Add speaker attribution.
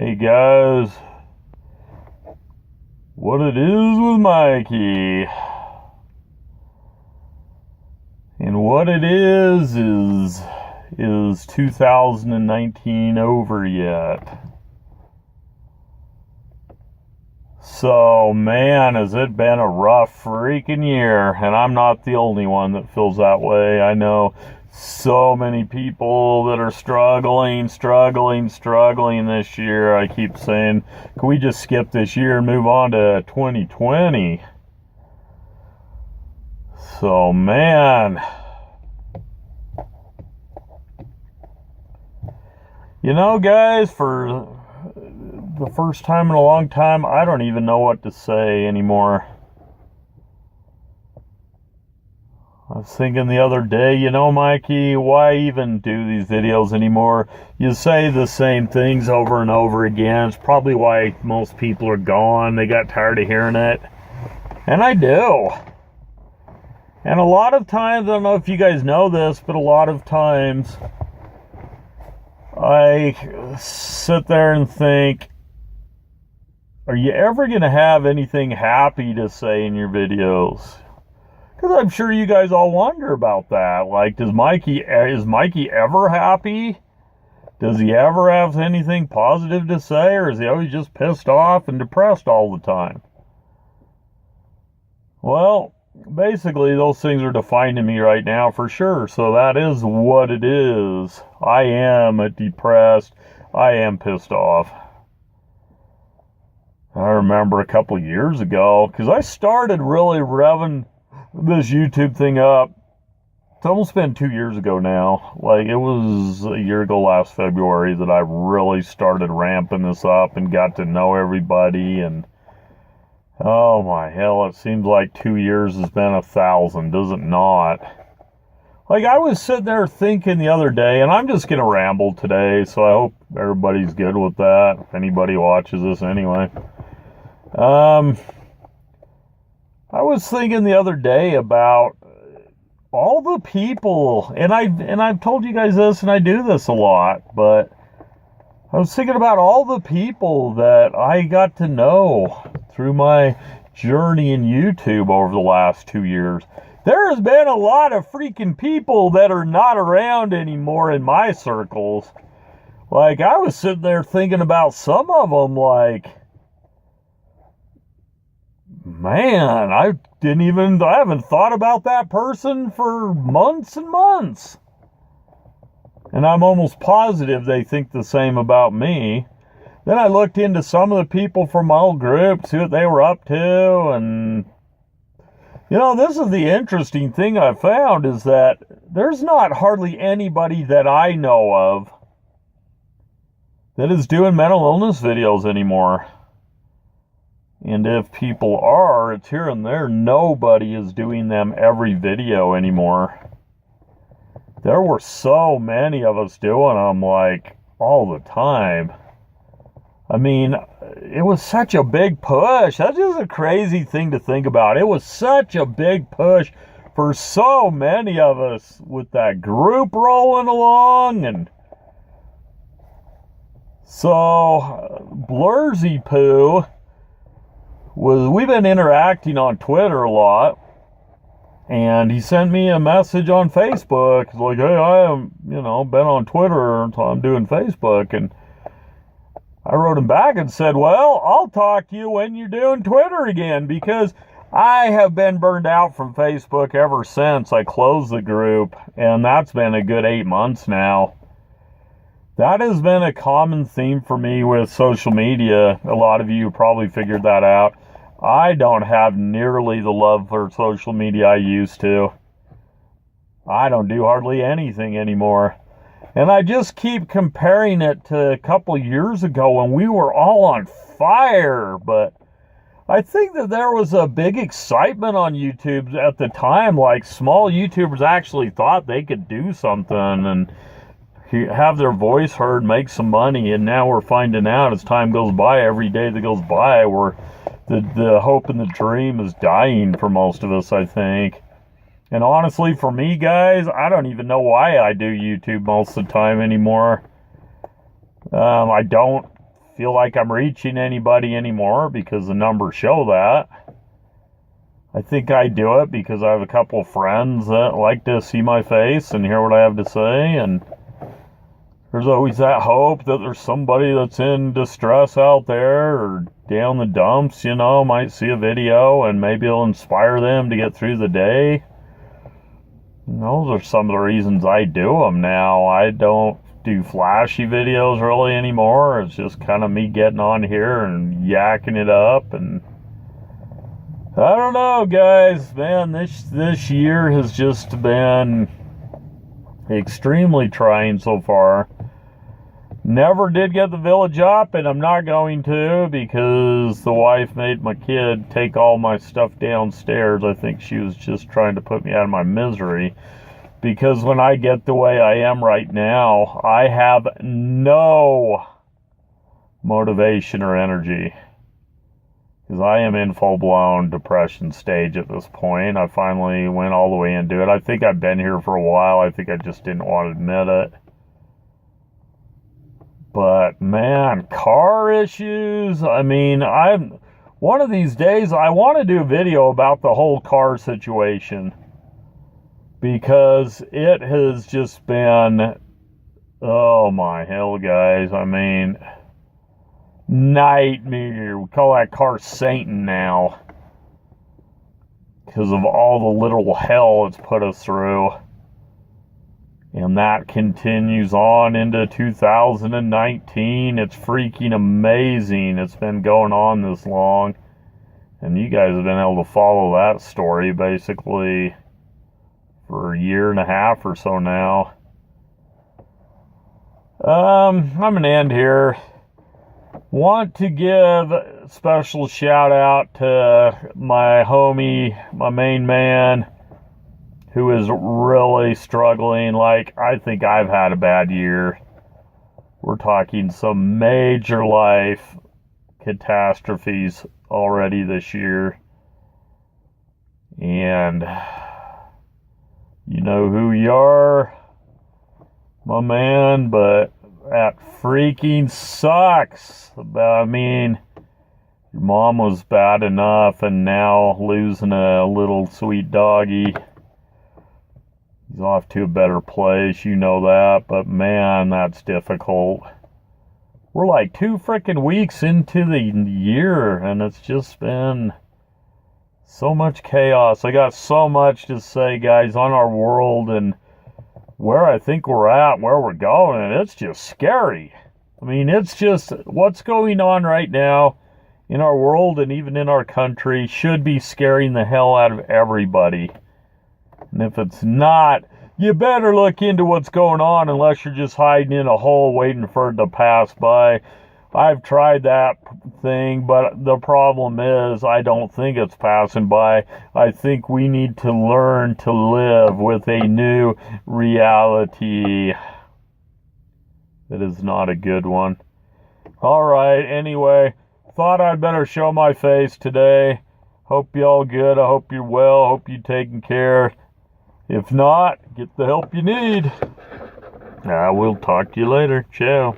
Speaker 1: Hey guys, what it is with Mikey, and what it is 2019 over yet? So man, has it been a rough freaking year, and I'm not the only one that feels that way. I know so many people that are struggling this year. I keep saying, can we just skip this year and move on to 2020? So man, you know guys, for the first time in a long time, I don't even know what to say anymore. I was thinking the other day, Mikey, why even do these videos anymore? You say the same things over and over again. It's probably why most people are gone. They got tired of hearing it. And I do. And a lot of times, I don't know if you guys know this, but a lot of times I sit there and think, are you ever going to have anything happy to say in your videos? Because I'm sure you guys all wonder about that. Like, is Mikey ever happy? Does he ever have anything positive to say? Or is he always just pissed off and depressed all the time? Well, basically, those things are defining me right now for sure. So that is what it is. I am depressed. I am pissed off. I remember a couple of years ago, because I started really revving this YouTube thing up. It's almost been 2 years ago now. Like, it was a year ago last February that I really started ramping this up and got to know everybody. And oh my hell, it seems like 2 years has been 1,000, does it not? Like, I was sitting there thinking the other day, and I'm just going to ramble today, so I hope everybody's good with that, if anybody watches this anyway. I was thinking the other day about all the people, and I've told you guys this, and I do this a lot, but I was thinking about all the people that I got to know through my journey in YouTube over the last 2 years. There has been a lot of freaking people that are not around anymore in my circles. Like, I was sitting there thinking about some of them, like, man, I haven't thought about that person for months and months. And I'm almost positive they think the same about me. Then I looked into some of the people from my old group, see what they were up to, and this is the interesting thing I found, is that there's not hardly anybody that I know of that is doing mental illness videos anymore. And if people are, it's here and there. Nobody is doing them every video anymore. There were so many of us doing them, like, all the time. I mean, it was such a big push. That's just a crazy thing to think about. It was such a big push for so many of us with that group rolling along. And so, Blursy Poo, we've been interacting on Twitter a lot, and he sent me a message on Facebook. He's like, hey, I am, been on Twitter, so I'm doing Facebook. And I wrote him back and said, well, I'll talk to you when you're doing Twitter again, because I have been burned out from Facebook ever since I closed the group, and that's been a good 8 months now. That has been a common theme for me with social media. A lot of you probably figured that out. I don't have nearly the love for social media I used to. I don't do hardly anything anymore. And I just keep comparing it to a couple years ago when we were all on fire. But I think that there was a big excitement on YouTube at the time. Like, small YouTubers actually thought they could do something and have their voice heard, make some money. And now we're finding out as time goes by, every day that goes by, the hope and the dream is dying for most of us, I think. And honestly, for me, guys, I don't even know why I do YouTube most of the time anymore. I don't feel like I'm reaching anybody anymore because the numbers show that. I think I do it because I have a couple of friends that like to see my face and hear what I have to say, and there's always that hope that there's somebody that's in distress out there or down the dumps, might see a video and maybe it'll inspire them to get through the day. And those are some of the reasons I do them now. I don't do flashy videos really anymore. It's just kind of me getting on here and yakking it up, and I don't know, guys. Man, this year has just been extremely trying so far. Never did get the village up, and I'm not going to because the wife made my kid take all my stuff downstairs. I think she was just trying to put me out of my misery, because when I get the way I am right now, I have no motivation or energy. Because I am in full-blown depression stage at this point. I finally went all the way into it. I think I've been here for a while. I think I just didn't want to admit it. But, man, car issues. I mean, one of these days, I want to do a video about the whole car situation. Because it has just been, oh my hell, guys. I mean, nightmare. We call that car Satan now, because of all the literal hell it's put us through. And that continues on into 2019. It's freaking amazing. It's been going on this long. And you guys have been able to follow that story basically for a year and a half or so now. I'm going to end here. Want to give a special shout out to my homie, my main man, who is really struggling. Like, I think I've had a bad year. We're talking some major life catastrophes already this year. And you know who you are, my man, but that freaking sucks. I mean, your mom was bad enough, and now losing a little sweet doggy. He's off to a better place, you know that, but man, that's difficult. We're like 2 freaking weeks into the year, and it's just been so much chaos. I got so much to say, guys, on our world and where I think we're at, where we're going, and it's just scary. I mean, it's just what's going on right now in our world and even in our country should be scaring the hell out of everybody. And if it's not, you better look into what's going on, unless you're just hiding in a hole waiting for it to pass by. I've tried that thing, but the problem is I don't think it's passing by. I think we need to learn to live with a new reality that is not a good one. All right, anyway, thought I'd better show my face today. Hope you all good. I hope you're well. Hope you're taking care. If not, get the help you need. We'll talk to you later. Ciao.